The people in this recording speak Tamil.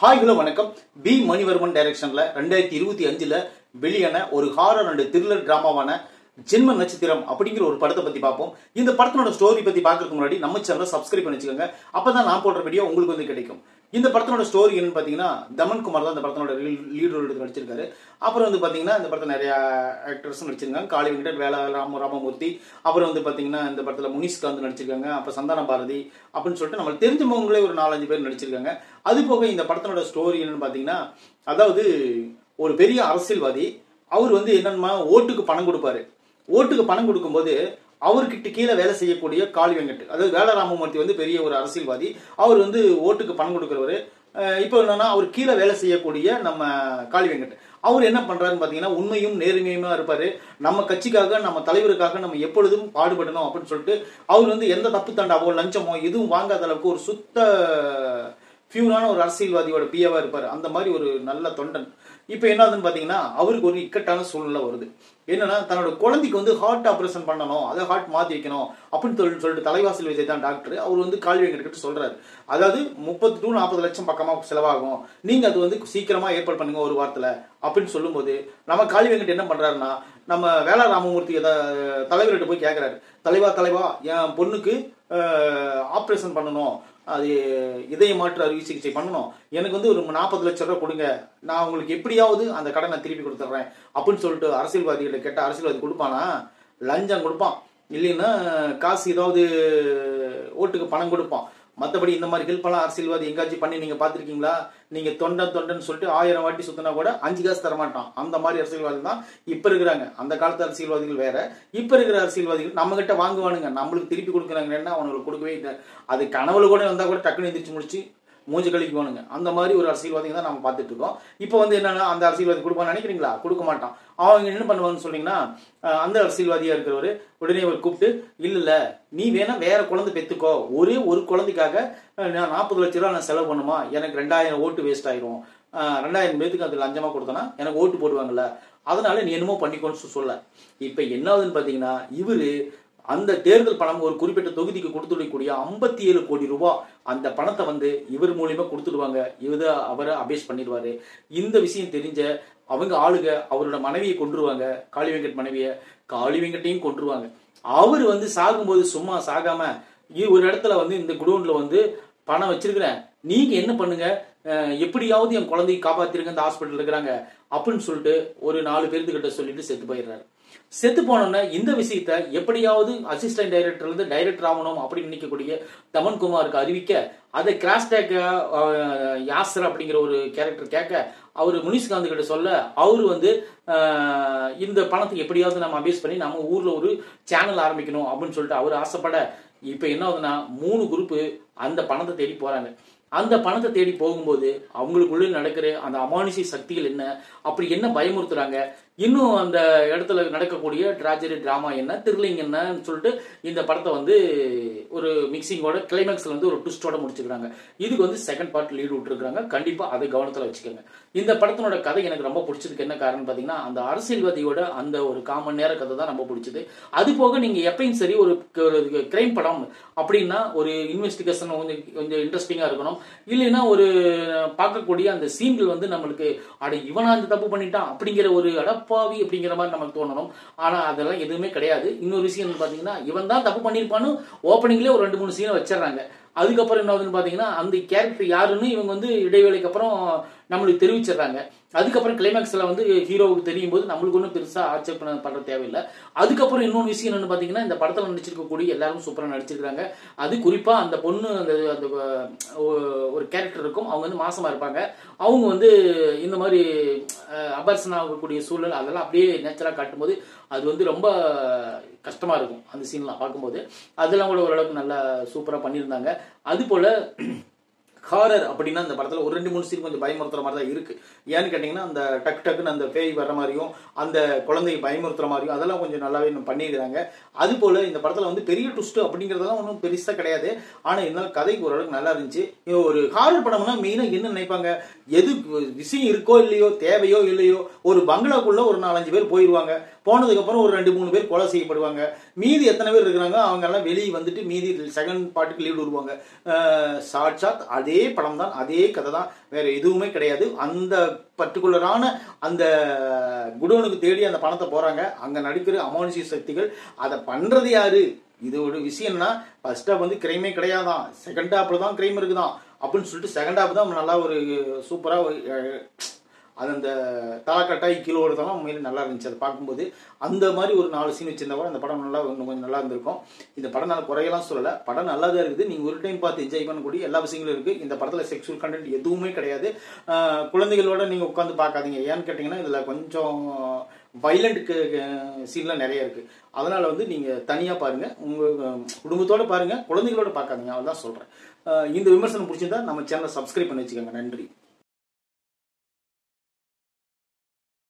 ஹாய் ஹலோ வணக்கம். பி மணிவர்மன் டைரக்ஷன்ல 2025ல வெளியான ஒரு ஹாரர் அண்ட் த்ரில்லர் டிராமாவான ஜென்ம நட்சத்திரம் அப்படிங்கிற ஒரு படத்தை பத்தி பார்ப்போம். இந்த படத்தோட ஸ்டோரி பத்தி பார்க்கறதுக்கு முன்னாடி நம்ம சேனலை சப்ஸ்கிரைப் பண்ணி வச்சுக்கோங்க. அப்பதான் நான் போடுற வீடியோ உங்களுக்கு வந்து கிடைக்கும். இந்த படத்தோட ஸ்டோரி என்னன்னு பாத்தீங்கன்னா, தமன் குமார் தான் இந்த படத்தோட லீட் ரோல் எடுத்து நடிச்சிருக்காரு. அப்புறம் வந்து பாத்தீங்கன்னா இந்த படத்துல நிறைய ஆக்டர்ஸ் நடிச்சிருக்காங்க. காளி வெங்கட், வேலா ராமமூர்த்தி, அப்புறம் வந்து பாத்தீங்கன்னா இந்த படத்துல முனிஷ்காந்த் நடிச்சிருக்காங்க. அப்புறம் சந்தான பாரதி அப்படின்னு சொல்லிட்டு நம்மளுக்கு தெரிஞ்சவங்களே ஒரு 4-5 பேர் நடிச்சிருக்காங்க. அது போக இந்த படத்தோட ஸ்டோரி என்னன்னு பாத்தீங்கன்னா, அதாவது ஒரு பெரிய அரசியல்வாதி அவர் வந்து என்னன்னா ஓட்டுக்கு பணம் கொடுப்பாரு. ஓட்டுக்கு பணம் கொடுக்கும்போது அவர்கிட்ட கீழே வேலை செய்யக்கூடிய காளி வெங்கட், அதாவது வேலா ராமமூர்த்தி வந்து பெரிய ஒரு அரசியல்வாதி. அவர் வந்து ஓட்டுக்கு பணம் கொடுக்கிறவரு. இப்போ என்னன்னா அவர் கீழே வேலை செய்யக்கூடிய நம்ம காளி வெங்கட் அவர் என்ன பண்றாருன்னு பாத்தீங்கன்னா, உண்மையும் நேர்மையுமா இருப்பாரு. நம்ம கட்சிக்காக, நம்ம தலைவருக்காக நம்ம எப்பொழுதும் பாடுபடணும் அப்படின்னு சொல்லிட்டு அவர் வந்து எந்த தப்பு தண்டாவோ லஞ்சமோ எதுவும் வாங்காத அளவுக்கு ஒரு சுத்த பியூரான ஒரு அரசியல்வாதியோட பிஏவா இருப்பாரு. அந்த மாதிரி ஒரு நல்ல தொண்டன். இப்ப என்னதுன்னு பாத்தீங்கன்னா, அவருக்கு ஒரு இக்கட்டான சூழ்நிலை வருது. என்னன்னா, தன்னோட குழந்தைக்கு வந்து ஹார்ட் ஆபரேஷன் பண்ணணும், அதை ஹார்ட் மாத்தி வைக்கணும் அப்படின்னு சொல்லிட்டு தலைவாசல் விஜய் தான் டாக்டர். அவர் வந்து காளி வெங்கட் கிட்ட சொல்றாரு, அதாவது 30 to 40 லட்சம் பக்கமா செலவாகும், நீங்க அது வந்து சீக்கிரமா ஏற்பாடு பண்ணுங்க ஒரு வாரத்துல அப்படின்னு சொல்லும் போது, நம்ம காளி வெங்கட் என்ன பண்றாருன்னா, நம்ம வேலா ராமமூர்த்தி தலைவர்கிட்ட போய் கேட்கிறாரு, தலைவா என் பொண்ணுக்கு ஆபரேஷன் பண்ணணும், அது இதய மாற்று அறுவை சிகிச்சை பண்ணணும், எனக்கு வந்து ஒரு 40 லட்சம் ரூபாய் கொடுங்க, நான் உங்களுக்கு எப்படியாவது அந்த கடனை திருப்பி கொடுத்துட்றேன் அப்படின்னு சொல்லிட்டு அரசியல்வாதிகளை கேட்ட அரசியல்வாதி கொடுப்பானா? லஞ்சம் கொடுப்பான், இல்லைன்னா காசு ஏதாவது ஓட்டுக்கு பணம் கொடுப்பான். மற்றபடி இந்த மாதிரி ஹெல்ப் எல்லாம் அரசியல்வாதி எங்காச்சும் பண்ணி நீங்க பாத்திருக்கீங்களா? நீங்க தொண்டன் சொல்லிட்டு 1000 வாட்டி சுத்தினா கூட 5 காசு தரமாட்டான். அந்த மாதிரி அரசியல்வாதி தான் இப்ப இருக்கிறாங்க. அந்த காலத்து அரசியல்வாதிகள் வேற, இப்ப இருக்கிற அரசியல்வாதிகள் நம்ம கிட்ட வாங்குவானுங்க, நம்மளுக்கு திருப்பி கொடுக்குறாங்கன்னா அவங்களுக்கு கொடுக்கவே இல்லை. அது கனவுல கூட வந்தா கூட டக்குனு எந்திரிச்சு முடிச்சு மூஞ்சி கழிக்குவானுங்க. அந்த மாதிரி ஒரு அரசியல்வாதிகள் தான் நம்ம பார்த்துட்டு இருக்கோம். இப்போ வந்து என்னன்னா, அந்த அரசியல்வாதி கொடுப்பான்னு நினைக்கிறீங்களா? கொடுக்க மாட்டான். அவங்க என்ன பண்ணுவாங்கன்னு சொன்னீங்கன்னா, அந்த அரசியல்வாதியா இருக்கிறவரு உடனே அவர் கூப்பிட்டு, இல்ல நீ வேணா வேற குழந்தை பெத்துக்கோ, ஒரே ஒரு குழந்தைக்காக நான் 40 லட்சம் ரூபாய் நான் செலவு பண்ணுமா, எனக்கு 2000 ஓட்டு வேஸ்ட் ஆயிரும், 2000 பேருக்கு அது லஞ்சமா கொடுத்தனா எனக்கு ஓட்டு போடுவாங்கல்ல, அதனால நீ என்னமோ பண்ணிக்கோன்னு சொல்ல. இப்ப என்ன ஆகுதுன்னு பாத்தீங்கன்னா, இவரு அந்த தேர்தல் பணம் ஒரு குறிப்பிட்ட தொகுதிக்கு கொடுத்துடக்கூடிய 57 கோடி ரூபாய் அந்த பணத்தை வந்து இவர் மூலியமா கொடுத்துடுவாங்க. இவரு அவரை அபேஸ் பண்ணிடுவாரு. இந்த விஷயம் தெரிஞ்ச அவங்க ஆளுக அவரோட மனைவியை கொன்றுவாங்க. காளி வெங்கட் மனைவிய, காளி வெங்கட்டையும் கொன்றுவாங்க. அவர் வந்து சாகும்போது சும்மா சாகாம ஒரு இடத்துல வந்து இந்த குடோன்ல வந்து பணம் வச்சிருக்கிறேன், நீங்க என்ன பண்ணுங்க, எப்படியாவது என் குழந்தையை காப்பாத்திருங்க, இந்த ஹாஸ்பிட்டல் இருக்கிறாங்க அப்படின்னு சொல்லிட்டு ஒரு 4 பேர்த்துக்கிட்ட சொல்லிட்டு செத்து போயிடுறாரு. செத்து போனோன்னா இந்த விஷயத்த எப்படியாவது அசிஸ்டன்ட் டைரக்டர்ல இருந்து டைரக்டர் ஆகணும் அப்படின்னு நினைக்கக்கூடிய தமன் குமாருக்கு அறிவிக்க, அதை கிராஸ்டேக் யாசர் அப்படிங்கிற ஒரு கேரக்டர் கேட்க, அவரு முனிஷ்காந்த் கிட்ட சொல்ல, அவரு வந்து இந்த பணத்தை எப்படியாவது நம்ம அபேஸ் பண்ணி நம்ம ஊர்ல ஒரு சேனல் ஆரம்பிக்கணும் அப்படின்னு சொல்லிட்டு அவர் ஆசைப்பட, இப்ப என்ன ஆகுதுன்னா 3 குரூப் அந்த பணத்தை தேடி போறாங்க. அந்த பணத்தை தேடி போகும்போது அவங்களுக்குள்ள நடக்கிற அந்த அமானுஷ சக்திகள் என்ன, அப்படி என்ன பயமுறுத்துறாங்க, இன்னும் அந்த இடத்துல நடக்கக்கூடிய ட்ராஜடி டிராமா என்ன, த்ரில்லிங் என்னன்னு சொல்லிட்டு இந்த படத்தை வந்து ஒரு மிக்சிங்கோட கிளைமேக்ஸ்ல வந்து ஒரு ட்விஸ்டோட முடிச்சுக்கிறாங்க. இதுக்கு வந்து செகண்ட் பார்ட் லீட் விட்டுருக்காங்க. கண்டிப்பா அதை கவனத்துல வச்சுக்கோங்க. இந்த படத்தினோட கதை எனக்கு ரொம்ப பிடிச்சதுக்கு என்ன காரணம் பாத்தீங்கன்னா, அந்த அரசியல்வாதியோட அந்த ஒரு 1/4 மணி நேர கதை தான் ரொம்ப பிடிச்சது. அது போக நீங்க எப்பயும் சரி ஒரு கிரைம் படம் அப்படின்னா ஒரு இன்வெஸ்டிகேஷன் கொஞ்சம் இன்ட்ரெஸ்டிங்கா இருக்கணும், இல்லைன்னா ஒரு பார்க்கக்கூடிய அந்த சீன்கள் வந்து நம்மளுக்கு அட இவனா இந்த தப்பு பண்ணிட்டான் அப்படிங்கிற ஒரு அடப்பாவி அப்படிங்கிற மாதிரி நமக்கு தோணணும். ஆனா அதெல்லாம் எதுவுமே கிடையாது. இன்னொரு விஷயம் பாத்தீங்கன்னா, இவன் தான் தப்பு பண்ணிருப்பான்னு ஓப்பனிங்லேயே ஒரு 2-3 சீனை வச்சிடறாங்க. அதுக்கப்புறம் என்ன ஆகுதுன்னு பாத்தீங்கன்னா, அந்த கேரக்டர் யாருன்னு இவங்க வந்து இடைவேளைக்கு அப்புறம் நம்மளுக்கு தெரிவிச்சிடறாங்க. அதுக்கப்புறம் கிளைமேக்ஸ்ல வந்து ஹீரோவுக்கு தெரியும் போது நம்மளுக்கு ஒன்றும் பெருசா ஆட்சேபனை பண்ற தேவையில்லை. அதுக்கப்புறம் இன்னொரு விஷயம் என்னன்னு பாத்தீங்கன்னா, இந்த படத்துல நடிச்சிருக்கக்கூடிய எல்லாரும் சூப்பரா நடிச்சிருக்காங்க. அது குறிப்பா அந்த பொண்ணு அந்த ஒரு கேரக்டர் இருக்கும், அவங்க வந்து மாசமா இருப்பாங்க. அவங்க வந்து இந்த மாதிரி அபர்சன் ஆகக்கூடிய சூழல் அதெல்லாம் அப்படியே நேச்சரா காட்டும்போது அது வந்து ரொம்ப கஷ்டமா இருக்கும். அந்த சீன்லாம் பார்க்கும்போது அதெல்லாம் கூட ஓரளவுக்கு நல்லா சூப்பரா பண்ணியிருந்தாங்க. அது போல ஹாரர் அப்படின்னா அந்த படத்துல ஒரு 2-3 சீன் கொஞ்சம் பயமுறுத்துற மாதிரி தான் இருக்கு. ஏன்னு கேட்டீங்கன்னா, அந்த டக்குன்னு அந்த பேய் வர்ற மாதிரியும் அந்த குழந்தையை பயமுறுத்துற மாதிரியும் அதெல்லாம் கொஞ்சம் நல்லாவே பண்ணியிருக்காங்க. அது போல இந்த படத்துல வந்து பெரிய ட்விஸ்ட் அப்படிங்கறதெல்லாம் ஒன்றும் பெருசா கிடையாது. ஆனா இருந்தாலும் கதைக்கு ஓரளவுக்கு நல்லா இருந்துச்சு. ஒரு ஹாரர் படம்னா மெயினா என்ன நினைப்பாங்க, எது விஷயம் இருக்கோ இல்லையோ, தேவையோ இல்லையோ, ஒரு பங்களாக்குள்ள ஒரு 4-5 பேர் போயிருவாங்க. போனதுக்கு அப்புறம் ஒரு 2-3 பேர் கொலை செய்யப்படுவாங்க. மீதி எத்தனை பேர் இருக்கிறாங்க அவங்க எல்லாம் வெளியே வந்துட்டு மீதி செகண்ட் பார்ட்டுக்கு லீட் வருவாங்க. சாட்சாத் அதே அதே படம் தான், அதே கதை தான், வேற எதுவுமே கிடையாது. அந்த பர்டிகுலரான அந்த குடோனுக்கு தேடி அந்த பணத்தை போறாங்க. அங்க நடிக்கிற அமானுஷ்ய சக்திகள். அதை பண்றது யாரு? இது ஒரு விஷயம்னா ஃபர்ஸ்ட் ஹாப் வந்து கிரைமே கிடையாதான், செகண்ட் ஹாப்ல தான் கிரைம் இருக்குதான் அப்படின்னு சொல்லிட்டு செகண்ட் ஹாப் தான் நல்லா ஒரு சூப்பரா அது அந்த தலைக்கட்டாய் கீழே ஓடுறதெல்லாம் உண்மையிலே நல்லா இருந்துச்சு. அதை பார்க்கும்போது அந்த மாதிரி ஒரு 4 சீன் வச்சிருந்தா கூட அந்த படம் நல்லா இன்னும் கொஞ்சம் நல்லா இருந்திருக்கும். இந்த படம் நான் குறையெல்லாம் சொல்லலை, படம் நல்லா தான் இருக்குது. நீங்கள் ஒரு டைம் பார்த்து என்ஜாய் பண்ணக்கூடிய எல்லா விஷயங்களும் இருக்குது. இந்த படத்தில் செக்ஷுவல் கண்டென்ட் எதுவுமே கிடையாது. குழந்தைகளோட நீங்கள் உட்காந்து பார்க்காதீங்க. ஏன்னு கேட்டிங்கன்னா இதில் கொஞ்சம் வைலண்ட் சீன்லாம் நிறைய இருக்குது. அதனால் வந்து நீங்கள் தனியாக பாருங்கள், உங்கள் குடும்பத்தோடு பாருங்கள், குழந்தைகளோட பார்க்காதீங்க. அதான் சொல்கிறேன். இந்த விமர்சனம் பிடிச்சிருந்தா நம்ம சேனலை சப்ஸ்கிரைப் பண்ணி வச்சுக்கோங்க. நன்றி.